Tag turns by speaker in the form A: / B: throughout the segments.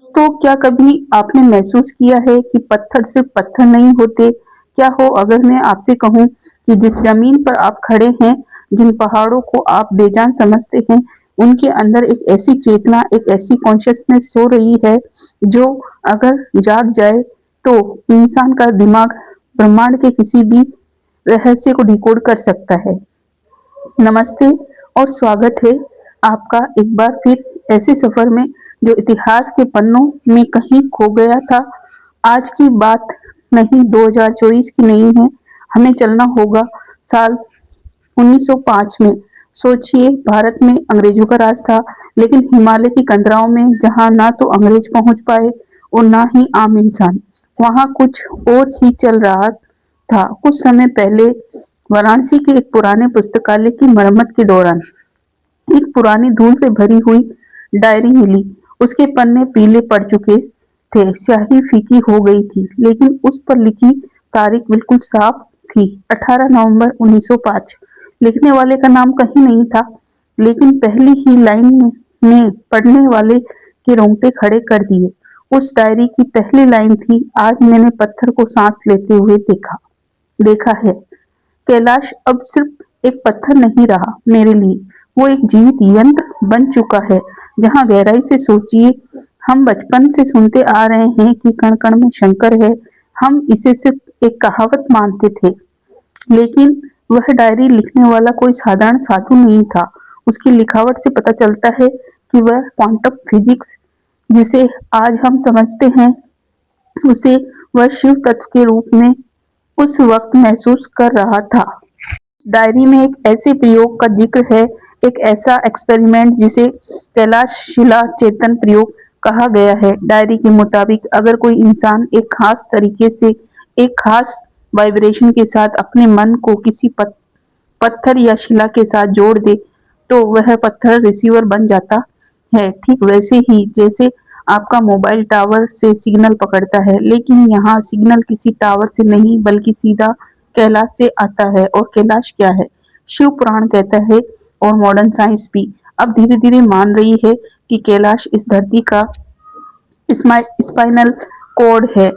A: तो क्या कभी आपने महसूस किया है कि पत्थर सिर्फ पत्थर नहीं होते? क्या हो अगर मैं आपसे कहूँ कि जिस जमीन पर आप खड़े हैं, जिन पहाड़ों को आप बेजान समझते हैं, उनके अंदर एक ऐसी चेतना, एक ऐसी कॉन्शियसनेस सो रही है, जो अगर जाग जाए तो इंसान का दिमाग ब्रह्मांड के किसी भी रहस्य को डिकोड कर सकता है। नमस्ते और स्वागत है आपका एक बार फिर ऐसे सफर में जो इतिहास के पन्नों में कहीं खो गया था। आज की बात नहीं 2024 की नहीं है, हमें चलना होगा साल 1905 में। सोचिए, भारत में अंग्रेजों का राज था, लेकिन हिमालय की कंदराओं में जहां ना तो अंग्रेज पहुंच पाए और ना ही आम इंसान, वहां कुछ और ही चल रहा था। कुछ समय पहले वाराणसी के एक पुराने पुस्तकालय की मरम्मत के दौरान एक पुरानी धूल से भरी हुई डायरी मिली। उसके पन्ने पीले पड़ चुके थे, स्याही फीकी हो गई थी, लेकिन उस पर लिखी तारीख बिल्कुल साफ थी, 18 नवंबर 1905। लिखने वाले का नाम कहीं नहीं था, लेकिन पहली ही लाइन ने पढ़ने वाले के रोंगटे खड़े कर दिए। उस डायरी की पहली लाइन थी, आज मैंने पत्थर को सांस लेते हुए देखा देखा है। कैलाश अब सिर्फ एक पत्थर नहीं रहा मेरे लिए, वो एक जीवित यंत्र बन चुका है। जहां गहराई से सोचिए, हम बचपन से सुनते आ रहे हैं कि कण कण में शंकर है। हम इसे सिर्फ एक कहावत मानते थे, लेकिन वह डायरी लिखने वाला कोई साधारण साधु नहीं था। उसकी लिखावट से पता चलता है कि वह क्वांटम फिजिक्स, जिसे आज हम समझते हैं, उसे वह शिव तत्व के रूप में उस वक्त महसूस कर रहा था। डायरी में एक ऐसे प्रयोग का जिक्र है, एक ऐसा एक्सपेरिमेंट जिसे कैलाश शिला चेतन प्रयोग कहा गया है। डायरी के मुताबिक अगर कोई इंसान एक खास तरीके से, एक खास वाइब्रेशन के साथ अपने मन को किसी पत्थर या शिला के साथ जोड़ दे, तो वह पत्थर रिसीवर बन जाता है। ठीक वैसे ही जैसे आपका मोबाइल टावर से सिग्नल पकड़ता है, लेकिन यहाँ सिग्नल किसी टावर से नहीं बल्कि सीधा कैलाश से आता है। और कैलाश क्या है? शिव पुराण कहता है, और मॉडर्न साइंस भी अब धीरे धीरे मान रही है कि कैलाश इस धरती का स्पाइनल कॉर्ड है,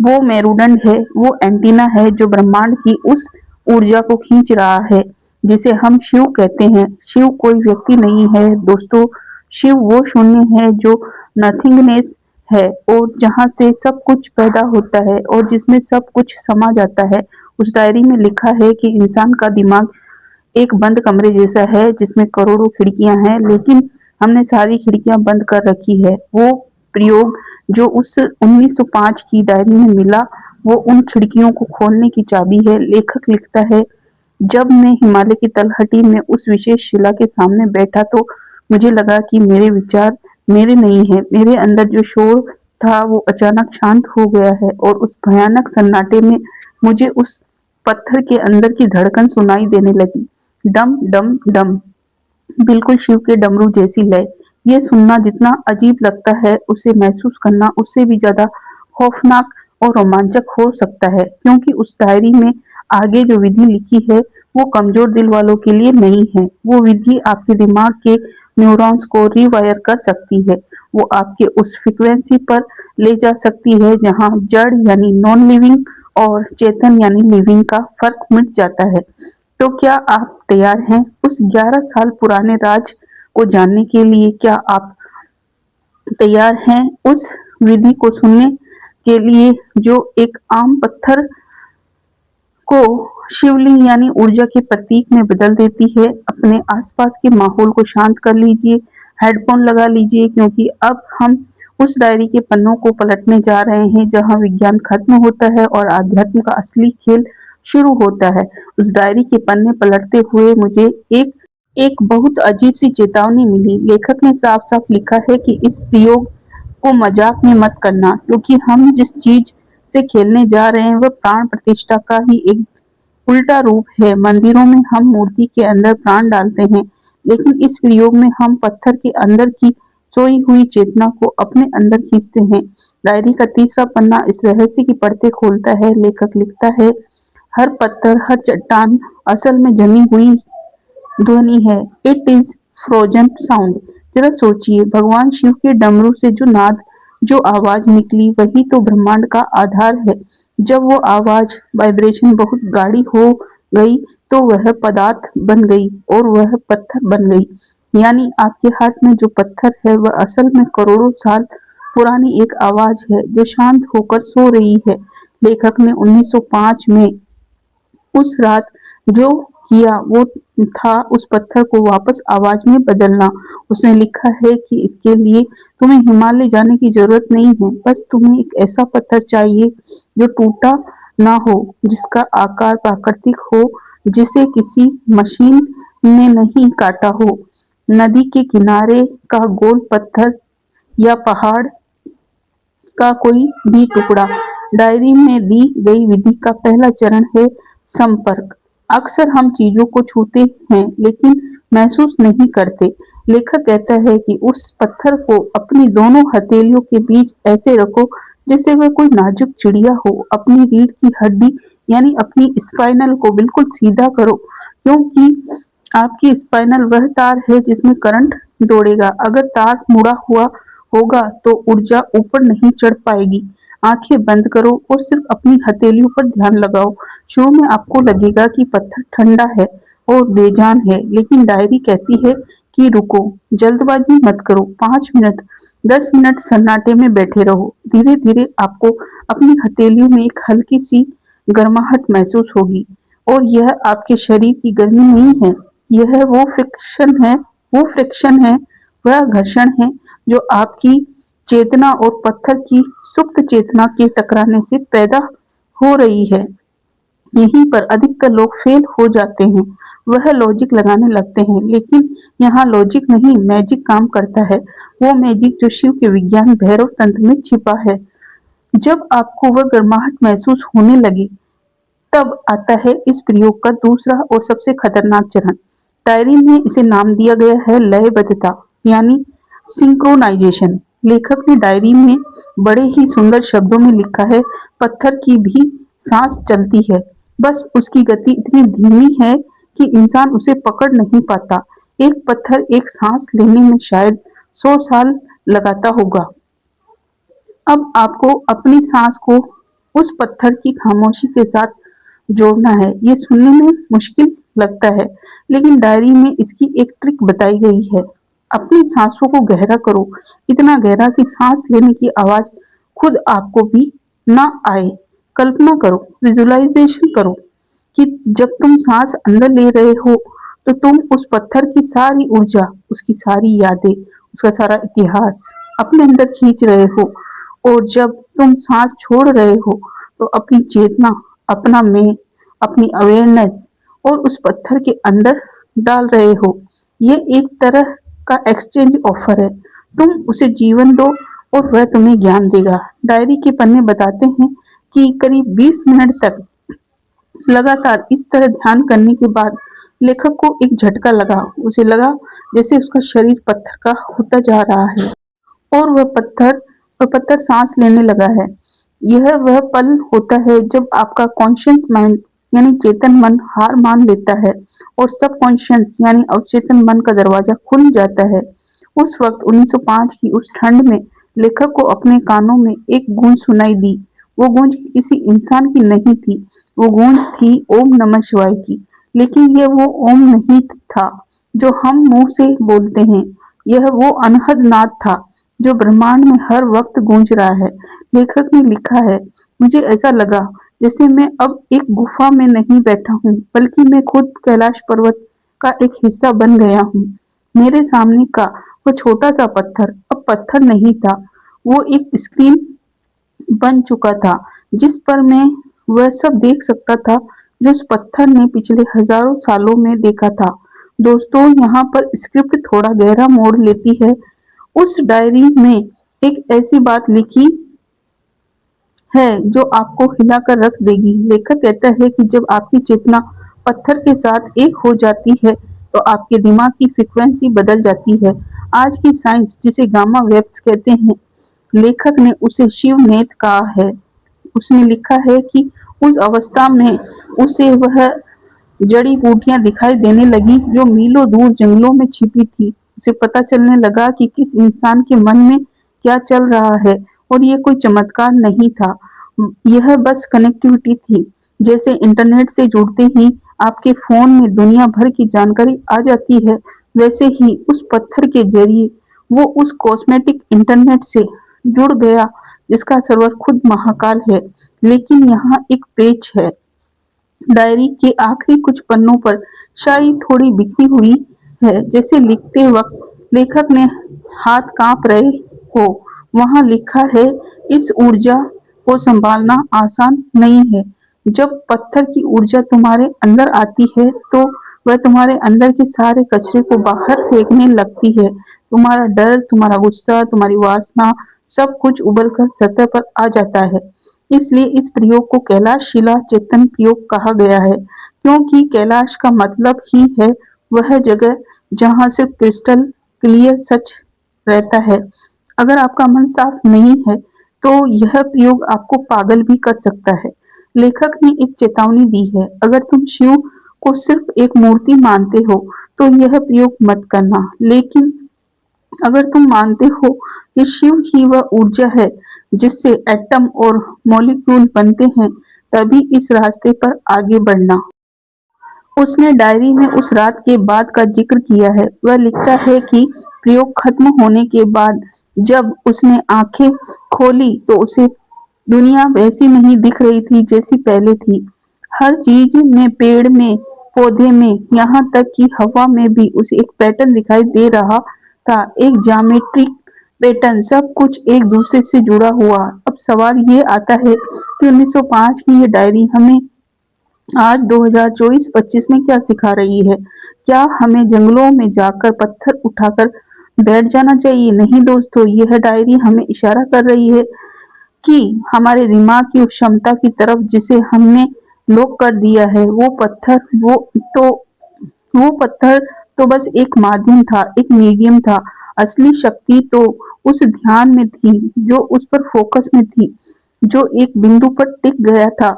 A: वो मेरुदंड है, वो एंटीना है जो ब्रह्मांड की उस ऊर्जा को खींच रहा है जिसे हम शिव कहते हैं। शिव कोई व्यक्ति नहीं है दोस्तों, शिव वो शून्य है जो नथिंगनेस है, और जहां से सब कुछ पैदा होता है और जिसमें सब कुछ समा जाता है। उस डायरी में लिखा है कि इंसान का दिमाग एक बंद कमरे जैसा है जिसमें करोड़ों खिड़कियां हैं, लेकिन हमने सारी खिड़कियां बंद कर रखी है। वो प्रयोग जो उस 1905 की डायरी में मिला, वो उन खिड़कियों को खोलने की चाबी है। लेखक लिखता है, जब मैं हिमालय की तलहटी में उस विशेष शिला के सामने बैठा तो मुझे लगा कि मेरे विचार मेरे नहीं है। मेरे अंदर जो शोर था वो अचानक शांत हो गया है, और उस भयानक सन्नाटे में मुझे उस पत्थर के अंदर की धड़कन सुनाई देने लगी, डम डम डम, बिल्कुल शिव के डमरू जैसी लय। ये सुनना जितना अजीब लगता है, उसे महसूस करना उससे भी ज्यादा खौफनाक और रोमांचक हो सकता है, क्योंकि उस डायरी में आगे जो विधि लिखी है वो कमजोर दिल वालों के लिए नहीं है। वो विधि आपके दिमाग के न्यूरॉन्स को रिवायर कर सकती है। वो आपके उस फ्रिक्वेंसी पर ले जा सकती है जहां जड़ यानी नॉन लिविंग और चेतन यानी लिविंग का फर्क मिट जाता है। तो क्या आप तैयार हैं उस 11 साल पुराने राज को जानने के लिए? क्या आप तैयार हैं उस विधि को सुनने के लिए जो एक आम पत्थर को शिवलिंग यानी ऊर्जा के प्रतीक में बदल देती है? अपने आसपास के माहौल को शांत कर लीजिए, हेडफोन लगा लीजिए, क्योंकि अब हम उस डायरी के पन्नों को पलटने जा रहे हैं जहां विज्ञान खत्म होता है और आध्यात्म का असली खेल शुरू होता है। उस डायरी के पन्ने पलटते हुए मुझे एक एक बहुत अजीब सी चेतावनी मिली। लेखक ने साफ साफ लिखा है कि इस प्रयोग को मजाक में मत करना, क्योंकि हम जिस चीज से खेलने जा रहे हैं वह प्राण प्रतिष्ठा का ही एक उल्टा रूप है। मंदिरों में हम मूर्ति के अंदर प्राण डालते हैं, लेकिन इस प्रयोग में हम पत्थर के अंदर की सोई हुई चेतना को अपने अंदर खींचते हैं। डायरी का तीसरा पन्ना इस रहस्य की परतें खोलता है। लेखक लिखता है, हर पत्थर, हर चट्टान असल में जमी हुई ध्वनि है। It is frozen sound. जरा सोचिए, भगवान शिव के डमरू से जो नाद जो आवाज निकली वही तो ब्रह्मांड का आधार है। जब वो आवाज वाइब्रेशन बहुत गाढ़ी हो गई तो वह पदार्थ बन गई और वह पत्थर बन गई। यानी आपके हाथ में जो पत्थर है वह असल में करोड़ों साल पुरानी एक आवाज है जो शांत होकर सो रही है। लेखक ने 1905 में उस रात जो किया वो था उस पत्थर को वापस आवाज में बदलना। उसने लिखा है कि इसके लिए तुम्हें हिमालय जाने की जरूरत नहीं है, बस तुम्हें एक ऐसा पत्थर चाहिए जो टूटा ना हो, जिसका आकार प्राकृतिक हो, जिसे किसी मशीन ने नहीं काटा हो। नदी के किनारे का गोल पत्थर या पहाड़ का कोई भी टुकड़ा। डायरी में दी गई विधि का पहला चरण है संपर्क। अक्सर हम चीजों को छूते हैं लेकिन महसूस नहीं करते। लेखक कहता है कि उस पत्थर को अपनी दोनों हथेलियों के बीच ऐसे रखो जैसे वह कोई नाजुक चिड़िया हो। अपनी रीढ़ की हड्डी यानी अपनी स्पाइनल को बिल्कुल सीधा करो, क्योंकि आपकी स्पाइनल वह तार है जिसमें करंट दौड़ेगा। अगर तार मुड़ा हुआ होगा तो ऊर्जा ऊपर नहीं चढ़ पाएगी। आंखें बंद करो और सिर्फ अपनी हथेलियों पर ध्यान लगाओ। शुरू में आपको लगेगा कि पत्थर ठंडा है और बेजान है, लेकिन डायरी कहती है कि रुको, जल्दबाजी मत करो। 5 मिनट, 10 मिनट सन्नाटे में बैठे रहो। धीरे धीरे आपको अपनी हथेलियों में एक हल्की सी गर्माहट महसूस होगी, और यह आपके शरीर की गर्मी नहीं है, यह वो फ्रिक्शन है, वह घर्षण है जो आपकी चेतना और पत्थर की सुप्त चेतना के टकराने से पैदा हो रही है। यहीं पर अधिकतर लोग फेल हो जाते हैं। वह लॉजिक लगाने लगते हैं, लेकिन यहाँ लॉजिक नहीं, मैजिक काम करता है। वो मैजिक जो शिव के विज्ञान भैरव तंत्र में छिपा है। जब आपको वह गर्माहट महसूस होने लगे तब आता है इस प्रयोग का दूसरा और सबसे खतरनाक चरण। डायरी में इसे नाम दिया गया है लयबद्धता, यानी सिंक्रोनाइजेशन। लेखक ने डायरी में बड़े ही सुंदर शब्दों में लिखा है, पत्थर की भी सांस चलती है, बस उसकी गति इतनी धीमी है कि इंसान उसे पकड़ नहीं पाता। एक पत्थर एक सांस लेने में शायद 100 साल लगाता होगा। अब आपको अपनी सांस को उस पत्थर की खामोशी के साथ जोड़ना है। ये सुनने में मुश्किल लगता है, लेकिन डायरी में इसकी एक ट्रिक बताई गई है। अपनी सांसों को गहरा करो, इतना गहरा कि सांस लेने की आवाज खुद आपको भी ना आए। कल्पना करो, विजुअलाइजेशन करो कि जब तुम सांस अंदर ले रहे हो तो तुम उस पत्थर की सारी ऊर्जा, उसकी सारी यादें, उसका सारा इतिहास अपने अंदर खींच रहे हो, और जब तुम सांस छोड़ रहे हो तो अपनी चेतना, अपना मैं, अपनी अवेयरनेस और उस पत्थर के अंदर डाल रहे हो। ये एक तरह का एक्सचेंज ऑफर है। तुम उसे जीवन दो और वह तुम्हें ज्ञान देगा। डायरी के पन्ने बताते हैं कि करीब 20 मिनट तक लगातार इस तरह ध्यान करने के बाद लेखक को एक झटका लगा। उसे लगा जैसे उसका शरीर पत्थर का होता जा रहा है और वह पत्थर सांस लेने लगा है। यह वह पल होता है जब आपका कॉन्शियस माइंड यानी चेतन मन हार मान लेता है और सबकॉन्शियस यानी अवचेतन मन का दरवाजा खुल जाता है। उस वक्त 1905 की उस ठंड में लेखक को अपने कानों में एक गूंज सुनाई दी। वो गूंज किसी इंसान की नहीं थी, वो गूंज थी ओम नमः शिवाय की। लेकिन यह वो ओम नहीं था जो हम मुंह से बोलते हैं, यह वो अनहद नाद था जो ब्रह्मांड में हर वक्त गूंज रहा है। लेखक ने लिखा है, मुझे ऐसा लगा जैसे मैं अब एक गुफा में नहीं बैठा हूँ, बल्कि मैं खुद कैलाश पर्वत का एक हिस्सा बन गया हूँ। मेरे सामने का वो छोटा सा पत्थर अब पत्थर नहीं था, वो एक स्क्रीन बन चुका था जिस पर मैं वह सब देख सकता था जो उस पत्थर ने पिछले हजारों सालों में देखा था। दोस्तों, यहाँ पर स्क्रिप्ट थोड़ा गहरा मोड़ लेती है। उस डायरी में एक ऐसी बात लिखी है जो आपको हिलाकर रख देगी। लेखक कहता है कि जब आपकी चेतना पत्थर के साथ एक हो जाती है तो आपके दिमाग की फ्रीक्वेंसी बदल जाती है। आज की साइंस जिसे गामा वेव्स कहते हैं, लेखक ने उसे शिव नेत्र कहा है। उसने लिखा है कि उस अवस्था में उसे वह जड़ी बूटियां दिखाई देने लगी जो मीलों दूर जंगलों में छिपी थी। उसे पता चलने लगा कि किस इंसान के मन में क्या चल रहा है और ये कोई चमत्कार नहीं था, यह बस कनेक्टिविटी थी। जैसे इंटरनेट से जुड़ते ही आपके फोन में दुनिया भर की जानकारी आ जाती है, वैसे ही उस पत्थर के जरिए वो उस कॉस्मेटिक इंटरनेट से जुड़ गया जिसका सर्वर खुद महाकाल है। लेकिन यहाँ एक पेच है, डायरी के आखिरी कुछ पन्नों पर शायद थोड़ी बिखरी हुई है, जैसे लिखते वक्त लेखक ने हाथ कांप रहे हो। वहां लिखा है, इस ऊर्जा को संभालना आसान नहीं है। जब पत्थर की ऊर्जा तुम्हारे अंदर आती है तो वह तुम्हारे अंदर के सारे कचरे को बाहर फेंकने लगती है। तुम्हारा डर, तुम्हारा गुस्सा, तुम्हारी वासना, सब कुछ उबल कर सतह पर आ जाता है। इसलिए इस प्रयोग को कैलाश शिला चेतन प्रयोग कहा गया है, क्योंकि कैलाश का मतलब ही है वह जगह जहाँ सिर्फ क्रिस्टल क्लियर सच रहता है। अगर आपका मन साफ नहीं है तो यह प्रयोग आपको पागल भी कर सकता है। लेखक ने एक चेतावनी दी है, अगर तुम शिव को सिर्फ एक मूर्ति मानते हो तो यह प्रयोग मत करना, लेकिन अगर तुम मानते हो कि शिव ही वह ऊर्जा है जिससे एटम और मॉलिक्यूल बनते हैं, तभी इस रास्ते पर आगे बढ़ना। उसने डायरी में उस रात के बाद का जिक्र किया है। वह लिखता है कि प्रयोग खत्म होने के बाद जब उसने आंखें खोली तो उसे दुनिया वैसी नहीं दिख रही थी जैसी पहले थी। हर चीज में, पेड़ में, पौधे में, यहाँ तक कि हवा में भी उसे एक पैटर्न दिखाई दे रहा था, एक ज्यामिट्रिक पैटर्न, सब कुछ एक दूसरे से जुड़ा हुआ। अब सवाल ये आता है कि 1905 की ये डायरी हमें आज 2024-25 में क्या सिखा रही है? क्या हमें जंगलों में जाकर पत्थर उठाकर बैठ जाना चाहिए? नहीं दोस्तों, यह डायरी हमें इशारा कर रही है कि हमारे दिमाग की उस क्षमता की तरफ जिसे हमने लॉक कर दिया है। तो वो पत्थर तो बस एक माध्यम था, एक मीडियम था। असली शक्ति तो उस ध्यान में थी, जो उस पर फोकस में थी, जो एक बिंदु पर टिक गया था।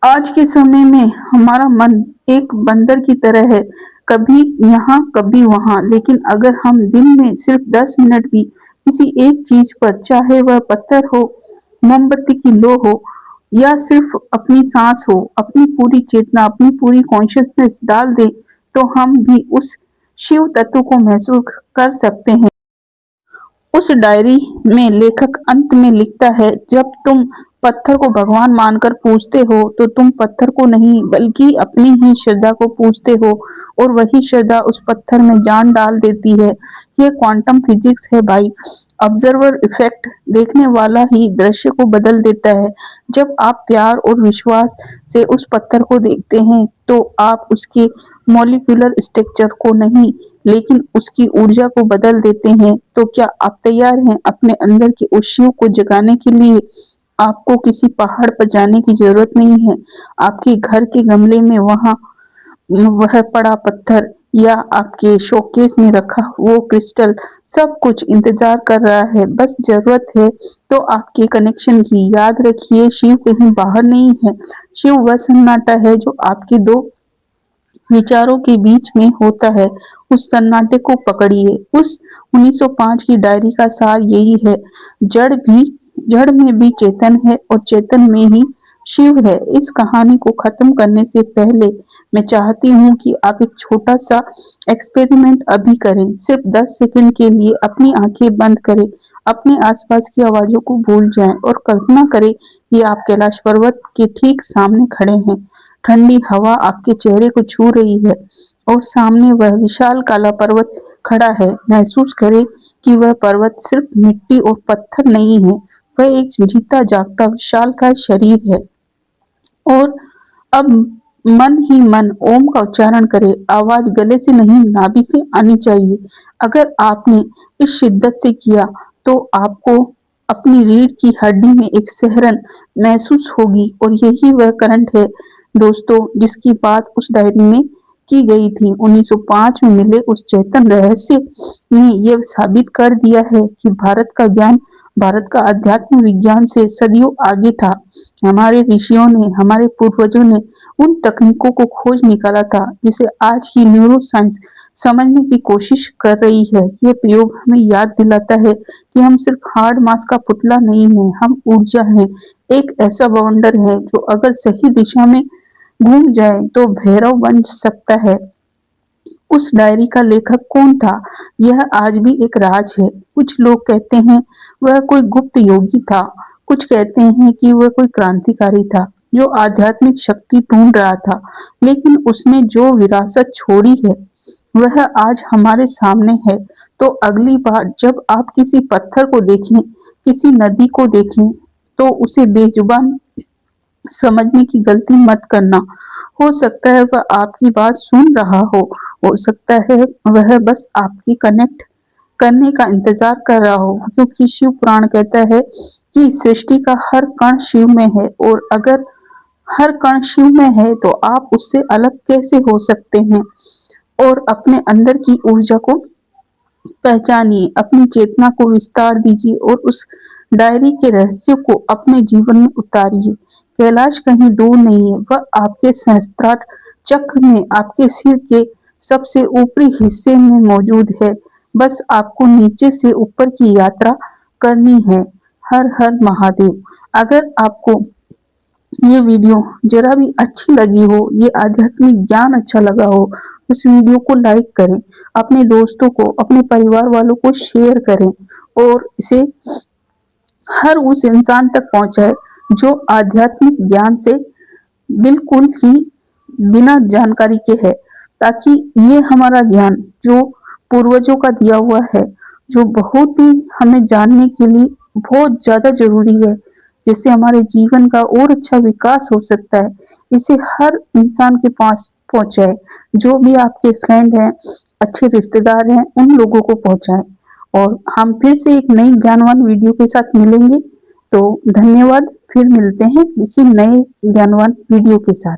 A: आज के समय में हमारा मन एक बंदर की तरह है, कभी यहाँ कभी वहाँ। लेकिन अगर हम दिन में सिर्फ 10 मिनट भी किसी एक चीज पर, चाहे वह पत्थर हो, मोमबत्ती की लो हो, या सिर्फ अपनी सांस हो, अपनी पूरी चेतना, अपनी पूरी कॉन्शियसनेस डाल दे, तो हम भी उस शिव तत्व को महसूस कर सकते हैं। उस डायरी में लेखक अंत में लिखता है, जब तुम पत्थर को भगवान मानकर पूजते हो तो तुम पत्थर को नहीं बल्कि अपनी ही श्रद्धा को पूजते हो, और वही श्रद्धा उस पत्थर में जान डाल देती है। ये क्वांटम फिजिक्स है भाई। ऑब्जर्वर इफेक्ट, देखने वाला ही दृश्य को बदल देता है। जब आप प्यार और विश्वास से उस पत्थर को देखते हैं तो आप उसके मॉलिक्यूलर स्ट्रक्चर को नहीं, लेकिन उसकी ऊर्जा को बदल देते हैं। तो क्या आप तैयार हैं अपने अंदर के उस शिव को जगाने के लिए? आपको किसी पहाड़ पर जाने की जरूरत नहीं है। आपके घर के गमले में वह पड़ा पत्थर, या आपके शोकेस में रखा वो क्रिस्टल, सब कुछ इंतजार कर रहा है। बस जरूरत है तो आपके कनेक्शन की। याद रखिए, शिव कहीं बाहर नहीं है। शिव वह सन्नाटा है जो आपके दो विचारों के बीच में होता है। उस सन्नाटे को पकड़िए। उस 1905 की डायरी का सार यही है, जड़ में भी चेतन है और चेतन में ही शिव है। इस कहानी को खत्म करने से पहले मैं चाहती हूँ कि आप एक छोटा सा एक्सपेरिमेंट अभी करें। सिर्फ 10 सेकंड के लिए अपनी आंखें बंद करें, अपने आसपास की आवाजों को भूल जाएं और कल्पना करें कि आप कैलाश पर्वत के ठीक सामने खड़े हैं। ठंडी हवा आपके चेहरे को छू रही है और सामने वह विशाल काला पर्वत खड़ा है। महसूस करें कि वह पर्वत सिर्फ मिट्टी और पत्थर नहीं है, वह एक जीता जागता विशालकाय शरीर है। और अब मन ही मन ओम का उच्चारण करे। आवाज गले से नहीं, नाभि से आनी चाहिए। अगर आपने इस शिद्दत से किया तो आपको अपनी रीढ़ की हड्डी में एक सिहरन महसूस होगी, और यही वह करंट है दोस्तों जिसकी बात उस डायरी में की गई थी। 1905 में मिले उस चेतन रहस्य ने यह साबित कर दिया है कि भारत का अध्यात्म विज्ञान से सदियों आगे था। हमारे ऋषियों ने, हमारे पूर्वजों ने उन तकनीकों को खोज निकाला था जिसे आज की न्यूरो साइंस समझने की कोशिश कर रही है। ये प्रयोग हमें याद दिलाता है कि हम सिर्फ हार्ड मास का पुतला नहीं हैं, हम ऊर्जा हैं, एक ऐसा बवंडर है जो अगर सही दिशा में घूम जाए तो भैरव बन सकता है। उस डायरी का लेखक कौन था? यह आज भी एक राज है। कुछ लोग कहते हैं वह कोई गुप्त योगी था, कुछ कहते हैं कि वह कोई क्रांतिकारी था जो आध्यात्मिक शक्ति ढूंढ रहा था। लेकिन उसने जो विरासत छोड़ी है वह आज हमारे सामने है। तो अगली बार जब आप किसी पत्थर को देखें, किसी नदी को देखें, तो उसे बेजुबान समझने की गलती मत करना। हो सकता है वह आपकी बात सुन रहा हो सकता है वह बस आपकी कनेक्ट करने का इंतजार कर रहा हो, क्योंकि शिव पुराण कहता है कि सृष्टि का हर कण शिव में है, और अगर हर कण शिव में है तो आप उससे अलग कैसे हो सकते हैं? और अपने अंदर की ऊर्जा को पहचानिए, अपनी चेतना को विस्तार दीजिए और उस डायरी के रहस्य को अपने जीवन में उतारिए। कैलाश कहीं दूर नहीं है, वह आपके सहस्त्रार चक्र में, आपके सिर के सबसे ऊपरी हिस्से में मौजूद है। बस आपको नीचे से ऊपर की यात्रा करनी है। हर हर महादेव। अगर आपको ये वीडियो जरा भी अच्छी लगी हो, ये आध्यात्मिक ज्ञान अच्छा लगा हो, उस वीडियो को लाइक करें, अपने दोस्तों को, अपने परिवार वालों को शेयर करें और इसे हर उस इंसान तक पहुंचाएं जो आध्यात्मिक ज्ञान से बिल्कुल ही बिना जानकारी के है, ताकि ये हमारा ज्ञान जो पूर्वजों का दिया हुआ है, जो बहुत ही हमें जानने के लिए बहुत ज्यादा जरूरी है, जिससे हमारे जीवन का और अच्छा विकास हो सकता है, इसे हर इंसान के पास पहुंचाए। जो भी आपके फ्रेंड हैं, अच्छे रिश्तेदार हैं, उन लोगों को पहुंचाएं। और हम फिर से एक नई ज्ञानवान वीडियो के साथ मिलेंगे। तो धन्यवाद, फिर मिलते हैं किसी नए ज्ञानवान वीडियो के साथ।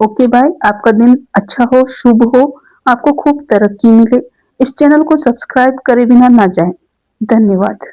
A: ओके बाय, आपका दिन अच्छा हो, शुभ हो, आपको खूब तरक्की मिले। इस चैनल को सब्सक्राइब करे बिना ना जाएं। धन्यवाद।